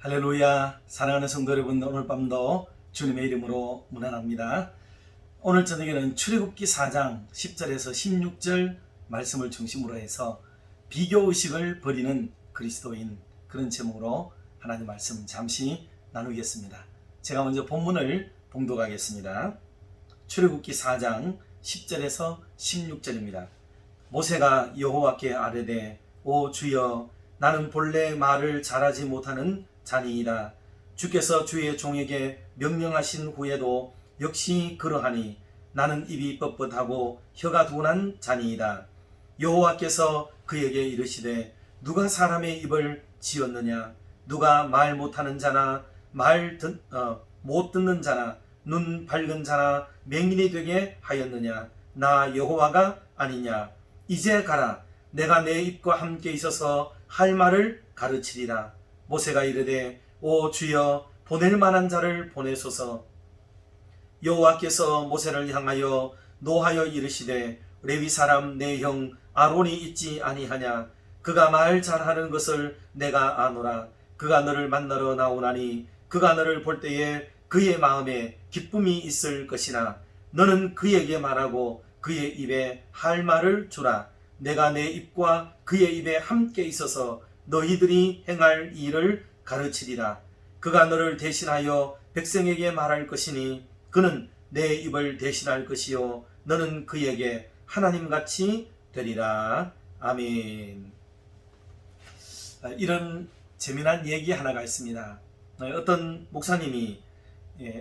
할렐루야. 사랑하는 성도 여러분, 오늘 밤도 주님의 이름으로 문안합니다. 오늘 저녁에는 출애굽기 4장 10절에서 16절 말씀을 중심으로 해서 비교의식을 버리는 그리스도인, 그런 제목으로 하나님 말씀 잠시 나누겠습니다. 제가 먼저 본문을 봉독하겠습니다. 출애굽기 4장 10절에서 16절입니다. 모세가 여호와께 아뢰되, 오 주여, 나는 본래 말을 잘하지 못하는 자니이다. 주께서 주의 종에게 명령하신 후에도 역시 그러하니 나는 입이 뻣뻣하고 혀가 둔한 자니이다. 여호와께서 그에게 이르시되, 누가 사람의 입을 지었느냐? 누가 말 못하는 자나 못 듣는 자나 눈 밝은 자나 맹인이 되게 하였느냐? 나 여호와가 아니냐? 이제 가라. 내가 내 입과 함께 있어서 할 말을 가르치리라. 모세가 이르되, 오 주여, 보낼 만한 자를 보내소서. 여호와께서 모세를 향하여 노하여 이르시되, 레위 사람 내 형 아론이 있지 아니하냐? 그가 말 잘하는 것을 내가 아노라. 그가 너를 만나러 나오나니 그가 너를 볼 때에 그의 마음에 기쁨이 있을 것이나 너는 그에게 말하고 그의 입에 할 말을 주라. 내가 내 입과 그의 입에 함께 있어서 너희들이 행할 일을 가르치리라. 그가 너를 대신하여 백성에게 말할 것이니 그는 내 입을 대신할 것이요 너는 그에게 하나님같이 되리라. 아멘. 이런 재미난 얘기 하나가 있습니다. 어떤 목사님이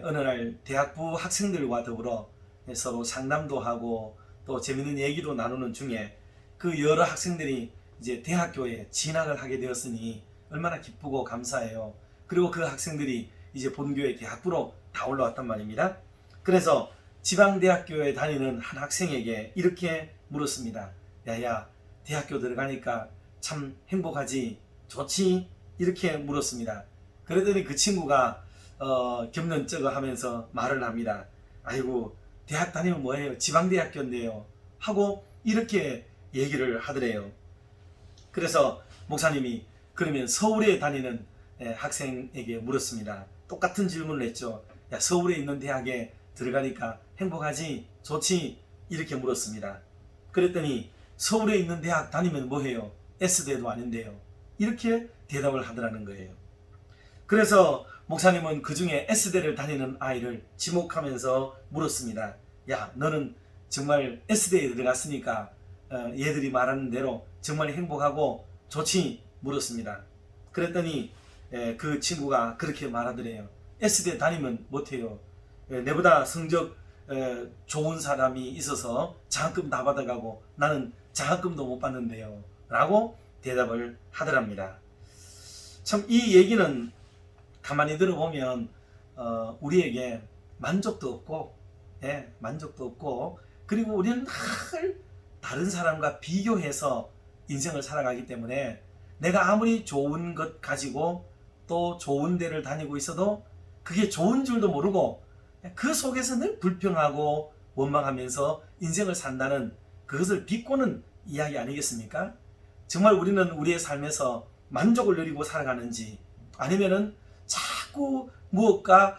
어느 날 대학부 학생들과 더불어 서로 상담도 하고 또 재미있는 얘기도 나누는 중에 그 여러 학생들이 이제 대학교에 진학을 하게 되었으니 얼마나 기쁘고 감사해요. 그리고 그 학생들이 이제 본교의 대학부로 다 올라왔단 말입니다. 그래서 지방대학교에 다니는 한 학생에게 이렇게 물었습니다. 야야, 대학교 들어가니까 참 행복하지? 좋지? 이렇게 물었습니다. 그랬더니 그 친구가 겹는 쩍어 하면서 말을 합니다. 아이고, 대학 다니면 뭐해요? 지방대학교인데요. 하고 이렇게 얘기를 하더래요. 그래서 목사님이 그러면 서울에 다니는 학생에게 물었습니다. 똑같은 질문을 했죠. 야, 서울에 있는 대학에 들어가니까 행복하지? 좋지? 이렇게 물었습니다. 그랬더니 서울에 있는 대학 다니면 뭐해요? S대도 아닌데요. 이렇게 대답을 하더라는 거예요. 그래서 목사님은 그 중에 S대를 다니는 아이를 지목하면서 물었습니다. 야, 너는 정말 S대에 들어갔으니까 얘들이 말하는 대로 정말 행복하고 좋지? 물었습니다. 그랬더니 그 친구가 그렇게 말하더래요. S대 다니면 못해요. 내보다 성적 좋은 사람이 있어서 장학금 다 받아가고 나는 장학금도 못 받는데요. 라고 대답을 하더랍니다. 참 이 얘기는 가만히 들어보면 우리에게 만족도 없고 만족도 없고, 그리고 우리는 늘 다른 사람과 비교해서 인생을 살아가기 때문에 내가 아무리 좋은 것 가지고 또 좋은 데를 다니고 있어도 그게 좋은 줄도 모르고 그 속에서 늘 불평하고 원망하면서 인생을 산다는, 그것을 비꼬는 이야기 아니겠습니까? 정말 우리는 우리의 삶에서 만족을 누리고 살아가는지, 아니면은 자꾸 무엇과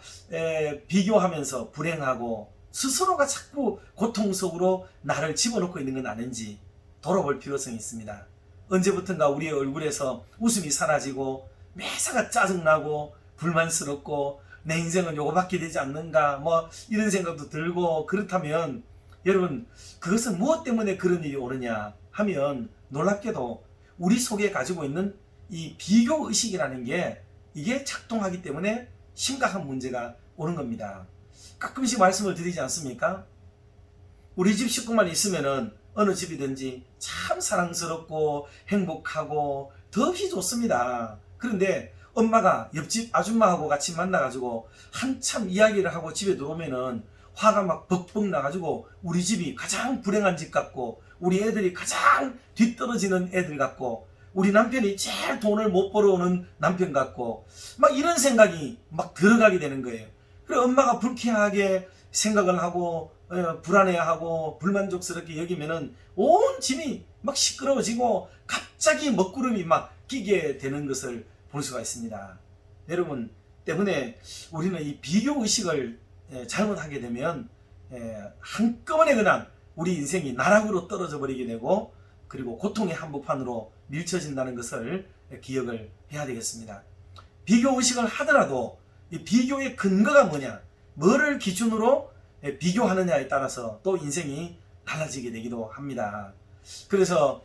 비교하면서 불행하고 스스로가 자꾸 고통 속으로 나를 집어넣고 있는 건 아닌지 돌아볼 필요성이 있습니다. 언제부턴가 우리의 얼굴에서 웃음이 사라지고 매사가 짜증나고 불만스럽고 내 인생은 요거밖에 되지 않는가 이런 생각도 들고, 그렇다면 여러분, 그것은 무엇 때문에 그런 일이 오느냐 하면 놀랍게도 우리 속에 가지고 있는 이 비교의식이라는 게 이게 작동하기 때문에 심각한 문제가 오는 겁니다. 가끔씩 말씀을 드리지 않습니까? 우리 집 식구만 있으면은 어느 집이든지 참 사랑스럽고 행복하고 더없이 좋습니다. 그런데 엄마가 옆집 아줌마하고 같이 만나가지고 한참 이야기를 하고 집에 들어오면은 화가 막 벅벅 나가지고 우리 집이 가장 불행한 집 같고 우리 애들이 가장 뒤떨어지는 애들 같고 우리 남편이 제일 돈을 못 벌어오는 남편 같고 막 이런 생각이 막 들어가게 되는 거예요. 그래 엄마가 불쾌하게 생각을 하고 불안해하고 불만족스럽게 여기면은 온 집이 막 시끄러워지고 갑자기 먹구름이 막 끼게 되는 것을 볼 수가 있습니다. 여러분 때문에 우리는 이 비교 의식을 잘못하게 되면 한꺼번에 그냥 우리 인생이 나락으로 떨어져 버리게 되고 그리고 고통의 한복판으로 밀쳐진다는 것을 기억을 해야 되겠습니다. 비교 의식을 하더라도 이 비교의 근거가 뭐냐, 뭐를 기준으로 비교하느냐에 따라서 또 인생이 달라지게 되기도 합니다. 그래서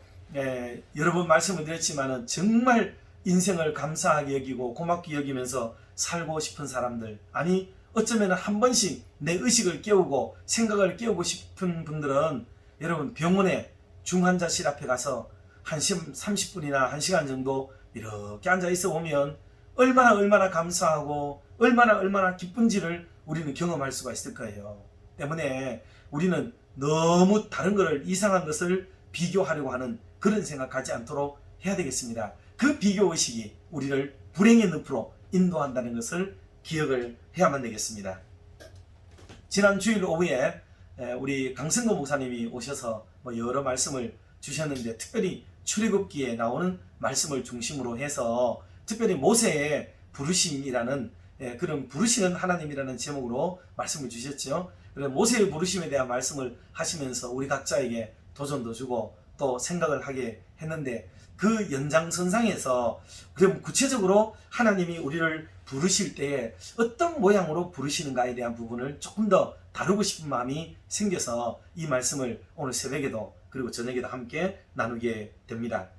여러 번 말씀을 드렸지만은 정말 인생을 감사하게 여기고 고맙게 여기면서 살고 싶은 사람들, 아니 어쩌면 한 번씩 내 의식을 깨우고 생각을 깨우고 싶은 분들은 여러분 병원에 중환자실 앞에 가서 30분이나 1시간 정도 이렇게 앉아 있어 보면 얼마나 감사하고 얼마나 기쁜지를 우리는 경험할 수가 있을 거예요. 때문에 우리는 너무 다른 것을, 이상한 것을 비교하려고 하는 그런 생각하지 않도록 해야 되겠습니다. 그 비교의식이 우리를 불행의 늪으로 인도한다는 것을 기억을 해야만 되겠습니다. 지난 주일 오후에 우리 강승거 목사님이 오셔서 여러 말씀을 주셨는데, 특별히 출애굽기에 나오는 말씀을 중심으로 해서 특별히 모세의 부르심이라는 그런 부르시는 하나님이라는 제목으로 말씀을 주셨죠. 그래서 모세의 부르심에 대한 말씀을 하시면서 우리 각자에게 도전도 주고 또 생각을 하게 했는데, 그 연장선상에서 그럼 구체적으로 하나님이 우리를 부르실 때에 어떤 모양으로 부르시는가에 대한 부분을 조금 더 다루고 싶은 마음이 생겨서 이 말씀을 오늘 새벽에도 그리고 저녁에도 함께 나누게 됩니다.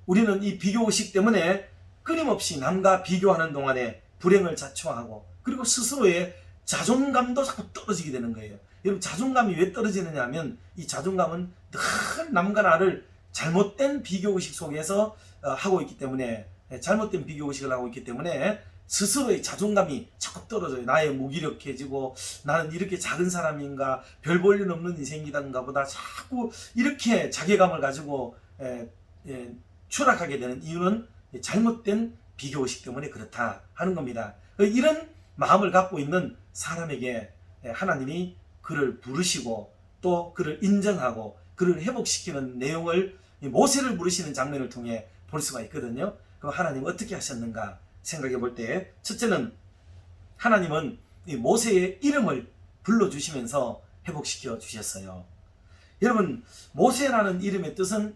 우리는 이 비교의식 때문에 끊임없이 남과 비교하는 동안에 불행을 자초하고 그리고 스스로의 자존감도 자꾸 떨어지게 되는 거예요. 여러분, 자존감이 왜 떨어지느냐 하면 이 자존감은 늘 남과 나를 잘못된 비교의식 속에서 하고 있기 때문에, 잘못된 비교의식을 하고 있기 때문에 스스로의 자존감이 자꾸 떨어져요. 나의 무기력해지고 나는 이렇게 작은 사람인가, 별 볼 일 없는 인생이단가 보다 자꾸 이렇게 자괴감을 가지고 추락하게 되는 이유는 잘못된 비교의식 때문에 그렇다 하는 겁니다. 이런 마음을 갖고 있는 사람에게 하나님이 그를 부르시고 또 그를 인정하고 그를 회복시키는 내용을 모세를 부르시는 장면을 통해 볼 수가 있거든요. 그럼 하나님은 어떻게 하셨는가 생각해 볼 때, 첫째는 하나님은 이 모세의 이름을 불러주시면서 회복시켜 주셨어요. 여러분, 모세라는 이름의 뜻은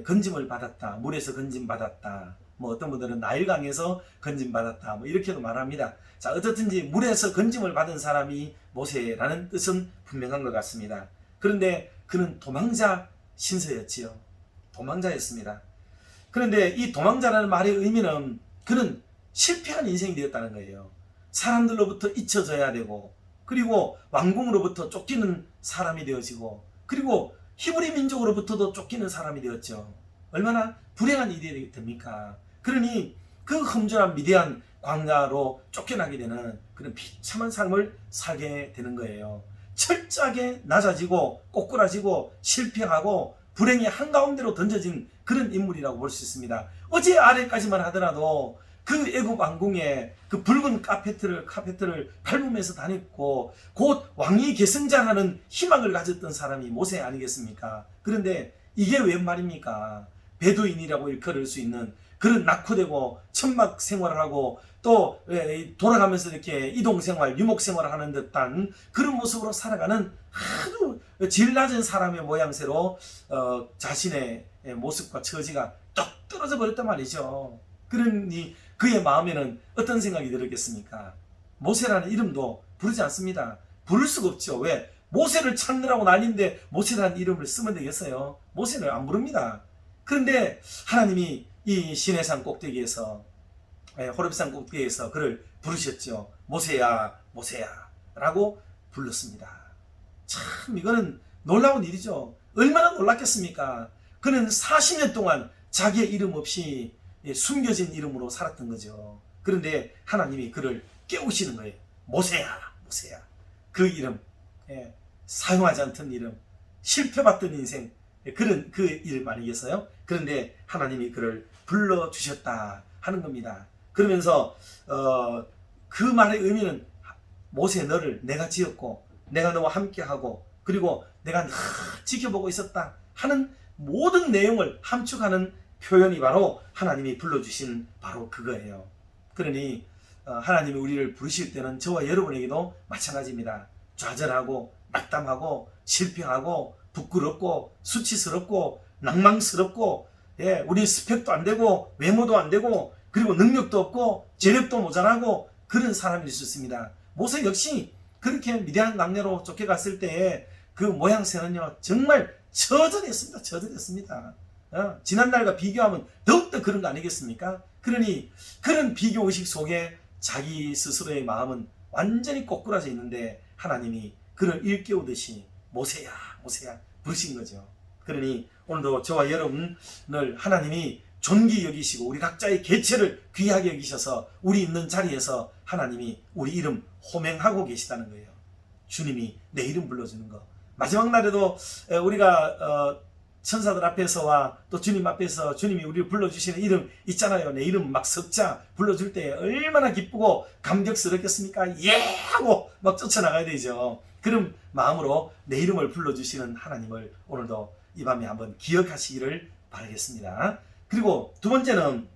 건짐을 받았다, 물에서 건짐 받았다, 어떤 분들은 나일강에서 건짐 받았다, 이렇게도 말합니다. 자, 어떻든지 물에서 건짐을 받은 사람이 모세라는 뜻은 분명한 것 같습니다. 그런데 그는 도망자 신세였지요. 도망자였습니다. 그런데 이 도망자라는 말의 의미는 그는 실패한 인생이 되었다는 거예요. 사람들로부터 잊혀져야 되고, 그리고 왕궁으로부터 쫓기는 사람이 되어지고, 그리고 히브리 민족으로부터도 쫓기는 사람이 되었죠. 얼마나 불행한 일이 됩니까? 그러니 그 험준한 미디안 광야로 쫓겨나게 되는 그런 비참한 삶을 살게 되는 거예요. 철저하게 낮아지고 꼬꾸라지고 실패하고 불행의 한가운데로 던져진 그런 인물이라고 볼 수 있습니다. 어제 아래까지만 하더라도 그 애굽 왕궁에 그 붉은 카페트를 밟으면서 다녔고 곧 왕위 계승자라는 희망을 가졌던 사람이 모세 아니겠습니까? 그런데 이게 웬 말입니까? 베두인이라고 일컬을 수 있는 그런 낙후되고 천막 생활을 하고 또 돌아가면서 이렇게 이동생활, 유목생활을 하는 듯한 그런 모습으로 살아가는 아주 질 낮은 사람의 모양새로 자신의 모습과 처지가 뚝 떨어져 버렸단 말이죠. 그러니 그의 마음에는 어떤 생각이 들었겠습니까? 모세라는 이름도 부르지 않습니다. 부를 수가 없죠. 왜? 모세를 찾느라고 난리인데 모세라는 이름을 쓰면 되겠어요? 모세를 안 부릅니다. 그런데 하나님이 이 시내산 꼭대기에서, 호렙산 꼭대기에서 그를 부르셨죠. 모세야, 모세야 라고 불렀습니다. 참 이거는 놀라운 일이죠. 얼마나 놀랐겠습니까? 그는 40년 동안 자기의 이름 없이 숨겨진 이름으로 살았던 거죠. 그런데 하나님이 그를 깨우시는 거예요. 모세야, 모세야. 그 이름, 사용하지 않던 이름, 실패받던 인생, 그런 그 이름 아니겠어요? 그런데 하나님이 그를 불러주셨다 하는 겁니다. 그러면서 그 말의 의미는 모세, 너를 내가 지었고 내가 너와 함께하고 그리고 내가 늘 지켜보고 있었다 하는 모든 내용을 함축하는 표현이 바로 하나님이 불러주신 바로 그거예요. 그러니 하나님이 우리를 부르실 때는 저와 여러분에게도 마찬가지입니다. 좌절하고 낙담하고 실패하고 부끄럽고 수치스럽고 낭망스럽고, 우리 스펙도 안 되고 외모도 안 되고 그리고 능력도 없고 재력도 모자라고 그런 사람일 수 있습니다. 모세 역시 그렇게 미디안 강내로 쫓겨갔을 때에 그 모양새는요 정말 처절했습니다. 지난날과 비교하면 더욱더 그런 거 아니겠습니까? 그러니 그런 비교의식 속에 자기 스스로의 마음은 완전히 꼬꾸라져 있는데 하나님이 그를 일깨우듯이 모세야 모세야 부르신 거죠. 그러니 오늘도 저와 여러분을 하나님이 존귀 여기시고 우리 각자의 개체를 귀하게 여기셔서 우리 있는 자리에서 하나님이 우리 이름 호명하고 계시다는 거예요. 주님이 내 이름 불러주는 거. 마지막 날에도 우리가 천사들 앞에서와 또 주님 앞에서 주님이 우리를 불러주시는 이름 있잖아요. 내 이름 막 석자 불러줄 때 얼마나 기쁘고 감격스럽겠습니까? 예! 하고 막 쫓아나가야 되죠. 그런 마음으로 내 이름을 불러주시는 하나님을 오늘도 이 밤에 한번 기억하시기를 바라겠습니다. 그리고 두 번째는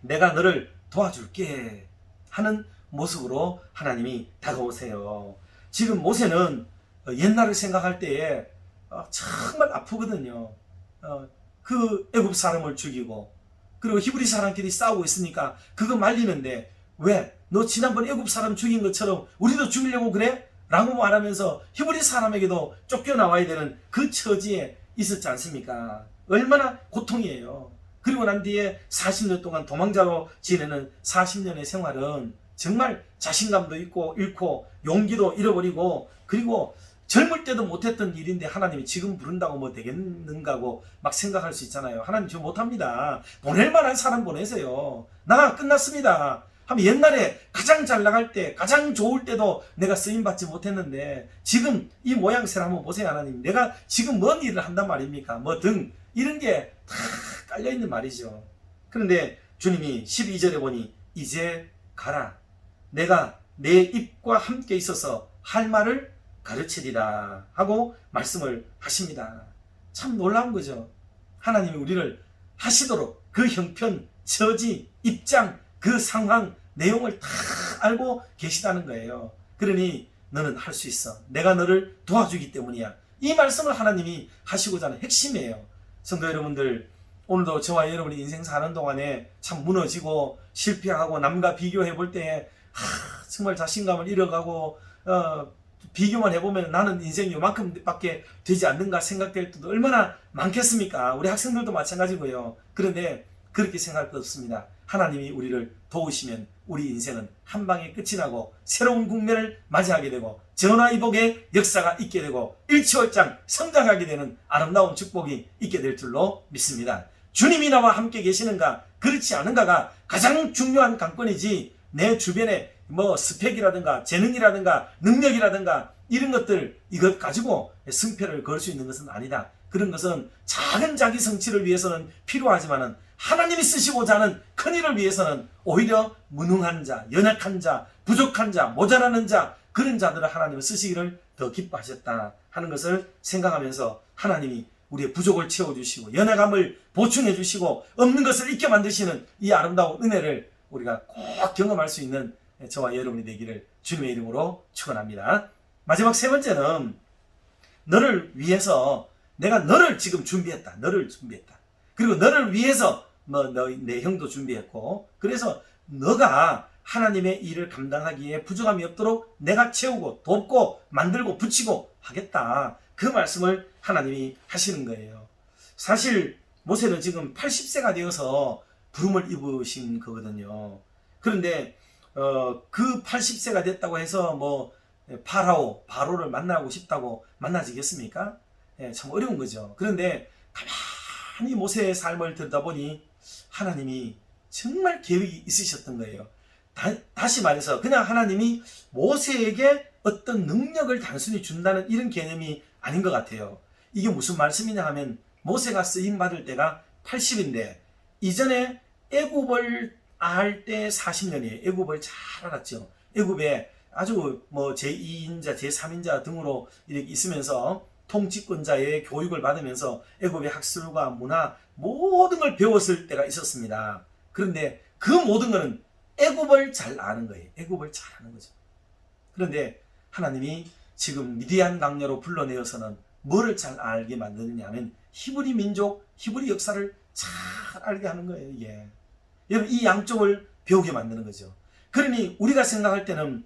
내가 너를 도와줄게 하는 모습으로 하나님이 다가오세요. 지금 모세는 옛날을 생각할 때에 정말 아프거든요. 그 애굽 사람을 죽이고 그리고 히브리 사람끼리 싸우고 있으니까 그거 말리는데 왜? 너 지난번 애굽 사람 죽인 것처럼 우리도 죽이려고 그래? 라고 말하면서 히브리 사람에게도 쫓겨나와야 되는 그 처지에 있었지 않습니까? 얼마나 고통이에요. 그리고 난 뒤에 40년 동안 도망자로 지내는 40년의 생활은 정말 자신감도 잃고 용기도 잃어버리고 그리고 젊을 때도 못했던 일인데 하나님이 지금 부른다고 뭐 되겠는가고 막 생각할 수 있잖아요. 하나님 저 못합니다. 보낼 만한 사람 보내세요. 나 끝났습니다. 하면 옛날에 가장 잘 나갈 때 가장 좋을 때도 내가 쓰임받지 못했는데 지금 이 모양새를 한번 보세요. 하나님 내가 지금 뭔 일을 한단 말입니까? 뭐 등 이런 게 다 깔려있는 말이죠. 그런데 주님이 12절에 보니 이제 가라. 내가 내 입과 함께 있어서 할 말을 가르치리라 하고 말씀을 하십니다. 참 놀라운 거죠. 하나님이 우리를 하시도록 그 형편, 처지, 입장, 그 상황, 내용을 다 알고 계시다는 거예요. 그러니 너는 할 수 있어. 내가 너를 도와주기 때문이야. 이 말씀을 하나님이 하시고자 하는 핵심이에요. 성도 여러분들, 오늘도 저와 여러분이 인생 사는 동안에 참 무너지고 실패하고 남과 비교해 볼 때에 정말 자신감을 잃어가고 비교만 해보면 나는 인생이 요만큼밖에 되지 않는가 생각될 때도 얼마나 많겠습니까? 우리 학생들도 마찬가지고요. 그런데 그렇게 생각할 것 없습니다. 하나님이 우리를 도우시면 우리 인생은 한 방에 끝이 나고 새로운 국면을 맞이하게 되고 전화위복의 역사가 있게 되고 일취월장 성장하게 되는 아름다운 축복이 있게 될 줄로 믿습니다. 주님이 나와 함께 계시는가 그렇지 않은가가 가장 중요한 관건이지 내 주변에 뭐 스펙이라든가 재능이라든가 능력이라든가 이런 것들 이것 가지고 승패를 걸 수 있는 것은 아니다. 그런 것은 작은 자기 성취를 위해서는 필요하지만은 하나님이 쓰시고자 하는 큰 일을 위해서는 오히려 무능한 자, 연약한 자, 부족한 자, 모자라는 자 그런 자들을 하나님은 쓰시기를 더 기뻐하셨다 하는 것을 생각하면서 하나님이 우리의 부족을 채워주시고 연약함을 보충해 주시고 없는 것을 있게 만드시는 이 아름다운 은혜를 우리가 꼭 경험할 수 있는 저와 여러분이 되기를 주님의 이름으로 축원합니다. 마지막 세 번째는 너를 위해서 내가 너를 지금 준비했다. 너를 준비했다. 그리고 너를 위해서 내 형도 준비했고 그래서 너가 하나님의 일을 감당하기에 부족함이 없도록 내가 채우고 돕고 만들고 붙이고 하겠다. 그 말씀을 하나님이 하시는 거예요. 사실 모세는 지금 80세가 되어서 부름을 입으신 거거든요. 그런데 그 80세가 됐다고 해서 뭐 바로를 만나고 싶다고 만나지겠습니까? 참 어려운 거죠. 그런데 가만히 모세의 삶을 들여다보니 하나님이 정말 계획이 있으셨던 거예요. 다시 말해서 그냥 하나님이 모세에게 어떤 능력을 단순히 준다는 이런 개념이 아닌 것 같아요. 이게 무슨 말씀이냐 하면 모세가 쓰임받을 때가 80인데 이전에 애굽을 알 때 40년이에요. 애굽을 잘 알았죠. 애굽에 아주 뭐 제2인자, 제3인자 등으로 이렇게 있으면서 통치권자의 교육을 받으면서 애굽의 학술과 문화 모든 걸 배웠을 때가 있었습니다. 그런데 그 모든 것은 애굽을 잘 아는 거예요. 애굽을 잘 아는 거죠. 그런데 하나님이 지금 미디안 강녀로 불러내어서는 뭐를 잘 알게 만드느냐 하면 히브리 민족, 히브리 역사를 잘 알게 하는 거예요. 이게. 여러분, 이 양쪽을 배우게 만드는 거죠. 그러니 우리가 생각할 때는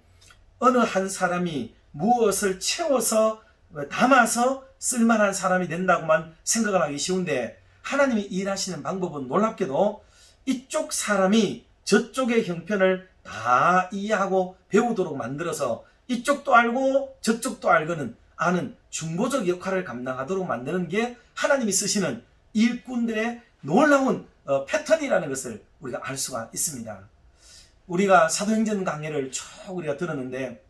어느 한 사람이 무엇을 채워서 담아서 쓸만한 사람이 된다고만 생각을 하기 쉬운데, 하나님이 일하시는 방법은 놀랍게도 이쪽 사람이 저쪽의 형편을 다 이해하고 배우도록 만들어서 이쪽도 알고 저쪽도 아는 중보적 역할을 감당하도록 만드는 게 하나님이 쓰시는 일꾼들의 놀라운 패턴이라는 것을 우리가 알 수가 있습니다. 우리가 사도행전 강해를 쭉 우리가 들었는데,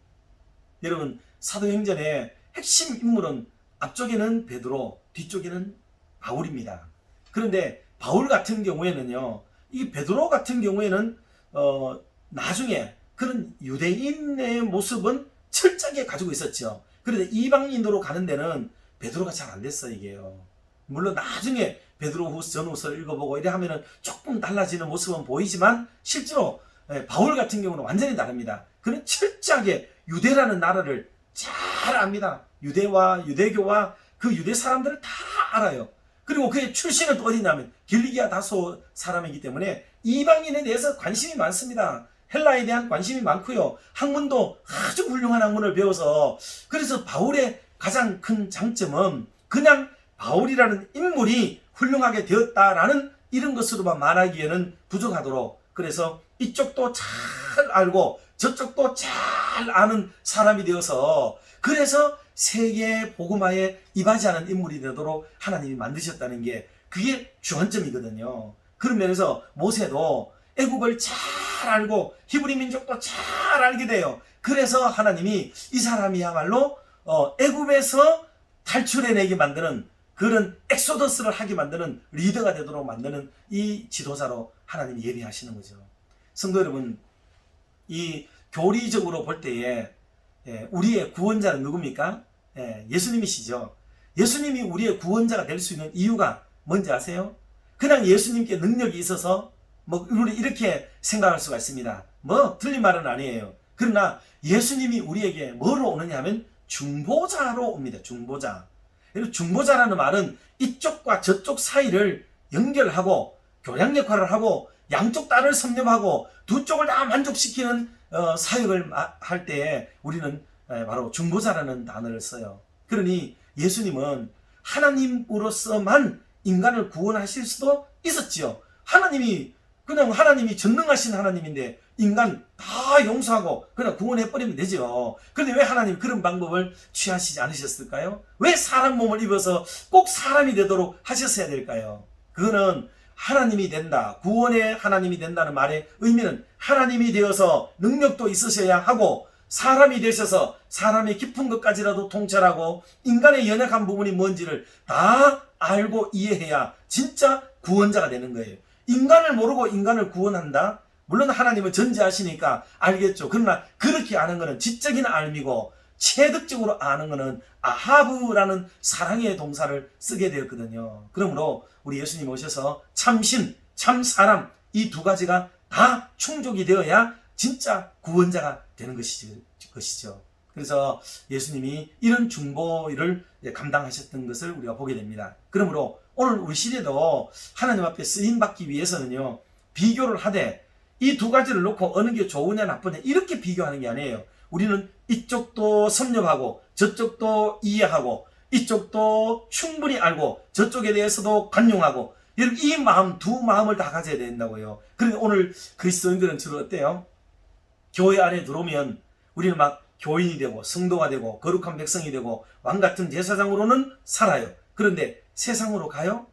여러분, 사도행전의 핵심 인물은 앞쪽에는 베드로, 뒤쪽에는 바울입니다. 그런데 바울 같은 경우에는요, 이 베드로 같은 경우에는 나중에 그런 유대인의 모습은 철저하게 가지고 있었죠. 그런데 이방인으로 가는 데는 베드로가 잘 안 됐어요, 이게요. 물론 나중에 베드로 후서 전후서를 읽어보고 이래 하면은 조금 달라지는 모습은 보이지만, 실제로 바울 같은 경우는 완전히 다릅니다. 그는 철저하게 유대라는 나라를 잘 압니다. 유대와 유대교와 그 유대 사람들을 다 알아요. 그리고 그의 출신은 어디냐면 길리기아 다소 사람이기 때문에 이방인에 대해서 관심이 많습니다. 헬라에 대한 관심이 많고요. 학문도 아주 훌륭한 학문을 배워서, 그래서 바울의 가장 큰 장점은 그냥 바울이라는 인물이 훌륭하게 되었다라는 이런 것으로만 말하기에는 부족하도록, 그래서 이쪽도 잘 알고 저쪽도 잘 아는 사람이 되어서, 그래서 세계 복음화에 임하지 인물이 되도록 하나님이 만드셨다는 게 그게 주안점이거든요. 그런 면에서 모세도 애굽을 잘 알고 히브리 민족도 잘 알게 돼요. 그래서 하나님이 이 사람이야말로 애굽에서 탈출해내게 만드는, 그런 엑소더스를 하게 만드는 리더가 되도록 만드는 이 지도자로 하나님이 예비하시는 거죠. 성도 여러분, 이 교리적으로 볼 때에 우리의 구원자는 누굽니까? 예수님이시죠. 예수님이 우리의 구원자가 될 수 있는 이유가 뭔지 아세요? 그냥 예수님께 능력이 있어서 우리 이렇게 생각할 수가 있습니다. 틀린 말은 아니에요. 그러나 예수님이 우리에게 뭐로 오느냐 하면 중보자로 옵니다. 중보자. 중보자라는 말은 이쪽과 저쪽 사이를 연결하고 교량 역할을 하고 양쪽 딸을 섭렵하고 두 쪽을 다 만족시키는 사역을 할 때 우리는 바로 중보자라는 단어를 써요. 그러니 예수님은 하나님으로서만 인간을 구원하실 수도 있었지요. 하나님이 전능하신 하나님인데 인간 다 용서하고 그냥 구원해버리면 되죠. 그런데 왜 하나님 그런 방법을 취하시지 않으셨을까요? 왜 사람 몸을 입어서 꼭 사람이 되도록 하셨어야 될까요? 그거는 하나님이 된다, 구원의 하나님이 된다는 말의 의미는 하나님이 되어서 능력도 있으셔야 하고, 사람이 되셔서 사람의 깊은 것까지라도 통찰하고 인간의 연약한 부분이 뭔지를 다 알고 이해해야 진짜 구원자가 되는 거예요. 인간을 모르고 인간을 구원한다? 물론 하나님은 전지하시니까 알겠죠. 그러나 그렇게 아는 것은 지적인 알미고, 체득적으로 아는 것은 아하브라는 사랑의 동사를 쓰게 되었거든요. 그러므로 우리 예수님 오셔서 참신, 참사람, 이 두 가지가 다 충족이 되어야 진짜 구원자가 되는 것이죠. 그래서 예수님이 이런 중보를 감당하셨던 것을 우리가 보게 됩니다. 그러므로 오늘 우리 시대도 하나님 앞에 쓰임받기 위해서는요, 비교를 하되 이 두 가지를 놓고 어느 게 좋으냐 나쁘냐 이렇게 비교하는 게 아니에요. 우리는 이쪽도 섭렵하고 저쪽도 이해하고 이쪽도 충분히 알고 저쪽에 대해서도 관용하고, 여러분 이 마음, 두 마음을 다 가져야 된다고요. 그러니까 오늘 그리스도인들은 주로 어때요? 교회 안에 들어오면 우리는 막 교인이 되고 성도가 되고 거룩한 백성이 되고 왕같은 제사장으로는 살아요. 그런데 세상으로 가요?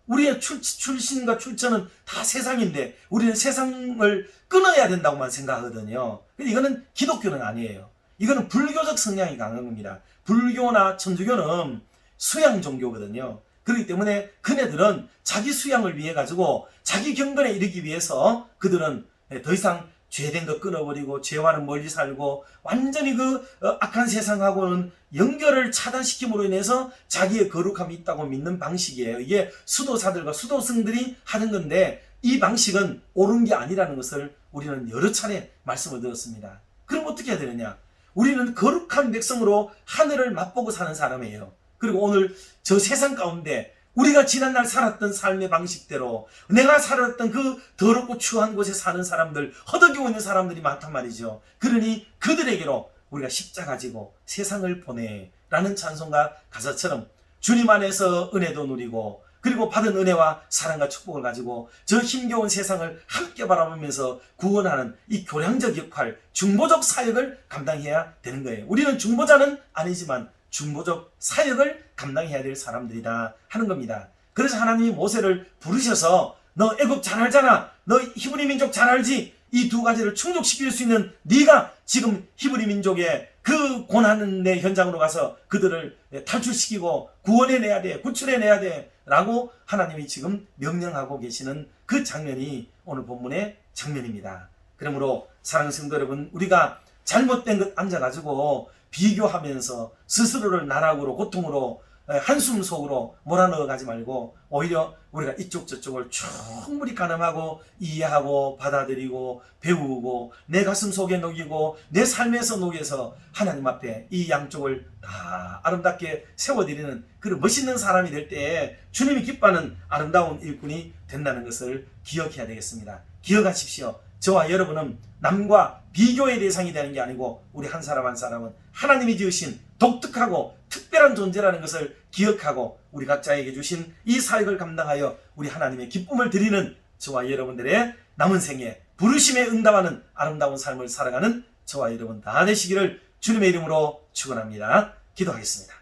우리의 출신과 출처는 다 세상인데 우리는 세상을 끊어야 된다고만 생각하거든요. 근데 이거는 기독교는 아니에요. 이거는 불교적 성향이 강한 겁니다. 불교나 천주교는 수양 종교거든요. 그렇기 때문에 그네들은 자기 수양을 위해 가지고 자기 경건에 이르기 위해서 그들은 더 이상 죄된 거 끊어버리고 죄와는 멀리 살고 완전히 그 악한 세상하고는 연결을 차단시킴으로 인해서 자기의 거룩함이 있다고 믿는 방식이에요. 이게 수도사들과 수도승들이 하는 건데 이 방식은 옳은 게 아니라는 것을 우리는 여러 차례 말씀을 들었습니다. 그럼 어떻게 해야 되느냐? 우리는 거룩한 백성으로 하늘을 맛보고 사는 사람이에요. 그리고 오늘 저 세상 가운데 우리가 지난날 살았던 삶의 방식대로 내가 살았던 그 더럽고 추한 곳에 사는 사람들, 허덕이고 있는 사람들이 많단 말이죠. 그러니 그들에게로 우리가 십자가 지고 세상을 보내라는 찬송가 가사처럼 주님 안에서 은혜도 누리고 그리고 받은 은혜와 사랑과 축복을 가지고 저 힘겨운 세상을 함께 바라보면서 구원하는 이 교량적 역할, 중보적 사역을 감당해야 되는 거예요. 우리는 중보자는 아니지만 중보적 사역을 감당해야 될 사람들이다 하는 겁니다. 그래서 하나님이 모세를 부르셔서 너 애굽 잘 알잖아, 너 히브리 민족 잘 알지, 이 두 가지를 충족시킬 수 있는 네가 지금 히브리 민족의 그 고난의 현장으로 가서 그들을 탈출시키고 구원해내야 돼, 구출해내야 돼 라고 하나님이 지금 명령하고 계시는 그 장면이 오늘 본문의 장면입니다. 그러므로 사랑하는 성도 여러분, 우리가 잘못된 것 앉아가지고 비교하면서 스스로를 나락으로 고통으로 한숨 속으로 몰아넣어 가지 말고 오히려 우리가 이쪽 저쪽을 충분히 가늠하고 이해하고 받아들이고 배우고 내 가슴 속에 녹이고 내 삶에서 녹여서 하나님 앞에 이 양쪽을 다 아름답게 세워드리는 그런 멋있는 사람이 될 때에 주님이 기뻐하는 아름다운 일꾼이 된다는 것을 기억해야 되겠습니다. 기억하십시오. 저와 여러분은 남과 비교의 대상이 되는 게 아니고 우리 한 사람 한 사람은 하나님이 지으신 독특하고 특별한 존재라는 것을 기억하고 우리 각자에게 주신 이 사역을 감당하여 우리 하나님의 기쁨을 드리는 저와 여러분들의 남은 생에 부르심에 응답하는 아름다운 삶을 살아가는 저와 여러분 다 되시기를 주님의 이름으로 축원합니다. 기도하겠습니다.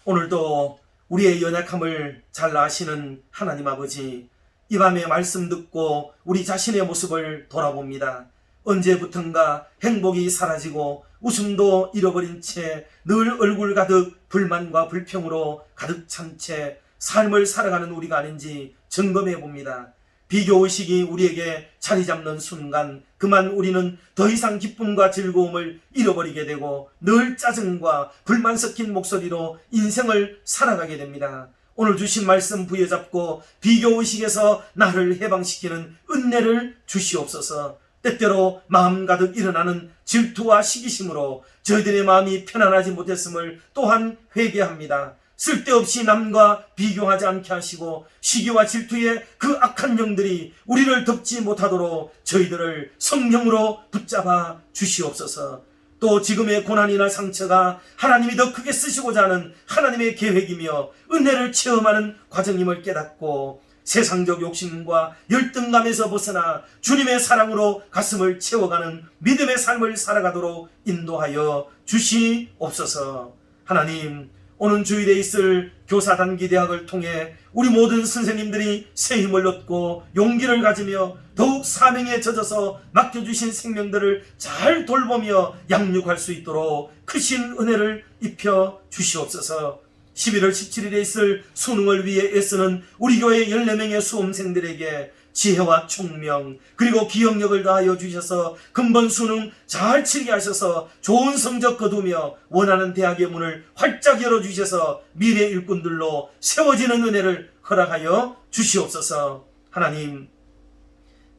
오늘도 우리의 연약함을 잘 아시는 하나님 아버지, 이 밤에 말씀 듣고 우리 자신의 모습을 돌아봅니다. 언제부턴가 행복이 사라지고 웃음도 잃어버린 채 늘 얼굴 가득 불만과 불평으로 가득 찬 채 삶을 살아가는 우리가 아닌지 점검해 봅니다. 비교의식이 우리에게 자리 잡는 순간 그만 우리는 더 이상 기쁨과 즐거움을 잃어버리게 되고 늘 짜증과 불만 섞인 목소리로 인생을 살아가게 됩니다. 오늘 주신 말씀 부여잡고 비교의식에서 나를 해방시키는 은혜를 주시옵소서. 때때로 마음 가득 일어나는 질투와 시기심으로 저희들의 마음이 편안하지 못했음을 또한 회개합니다. 쓸데없이 남과 비교하지 않게 하시고 시기와 질투의 그 악한 영들이 우리를 덮지 못하도록 저희들을 성령으로 붙잡아 주시옵소서. 또 지금의 고난이나 상처가 하나님이 더 크게 쓰시고자 하는 하나님의 계획이며 은혜를 체험하는 과정임을 깨닫고 세상적 욕심과 열등감에서 벗어나 주님의 사랑으로 가슴을 채워가는 믿음의 삶을 살아가도록 인도하여 주시옵소서. 하나님, 오는 주일에 있을 교사 단기 대학을 통해 우리 모든 선생님들이 새 힘을 얻고 용기를 가지며 더욱 사명에 젖어서 맡겨주신 생명들을 잘 돌보며 양육할 수 있도록 크신 은혜를 입혀 주시옵소서. 11월 17일에 있을 수능을 위해 애쓰는 우리 교회 14명의 수험생들에게 지혜와 총명 그리고 기억력을 다하여 주셔서 근본 수능 잘 치게 하셔서 좋은 성적 거두며 원하는 대학의 문을 활짝 열어주셔서 미래 일꾼들로 세워지는 은혜를 허락하여 주시옵소서. 하나님,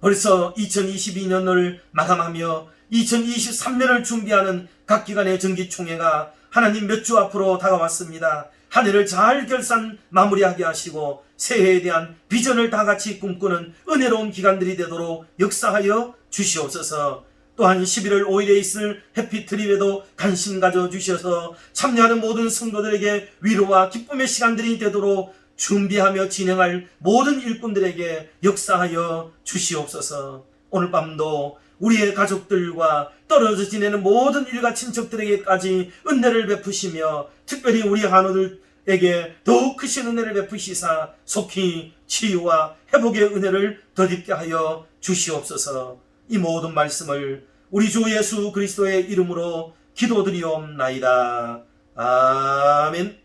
벌써 2022년을 마감하며 2023년을 준비하는 각 기관의 정기총회가 하나님 몇 주 앞으로 다가왔습니다. 한 해를 잘 결산 마무리하게 하시고 새해에 대한 비전을 다 같이 꿈꾸는 은혜로운 기간들이 되도록 역사하여 주시옵소서. 또한 11월 5일에 있을 해피트립에도 관심 가져주셔서 참여하는 모든 성도들에게 위로와 기쁨의 시간들이 되도록 준비하며 진행할 모든 일꾼들에게 역사하여 주시옵소서. 오늘 밤도 우리의 가족들과 떨어져 지내는 모든 일가 친척들에게까지 은혜를 베푸시며 특별히 우리 한우들에게 더욱 크신 은혜를 베푸시사 속히 치유와 회복의 은혜를 덧입게 하여 주시옵소서. 이 모든 말씀을 우리 주 예수 그리스도의 이름으로 기도드리옵나이다. 아멘.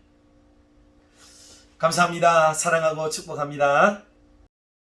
감사합니다. 사랑하고 축복합니다.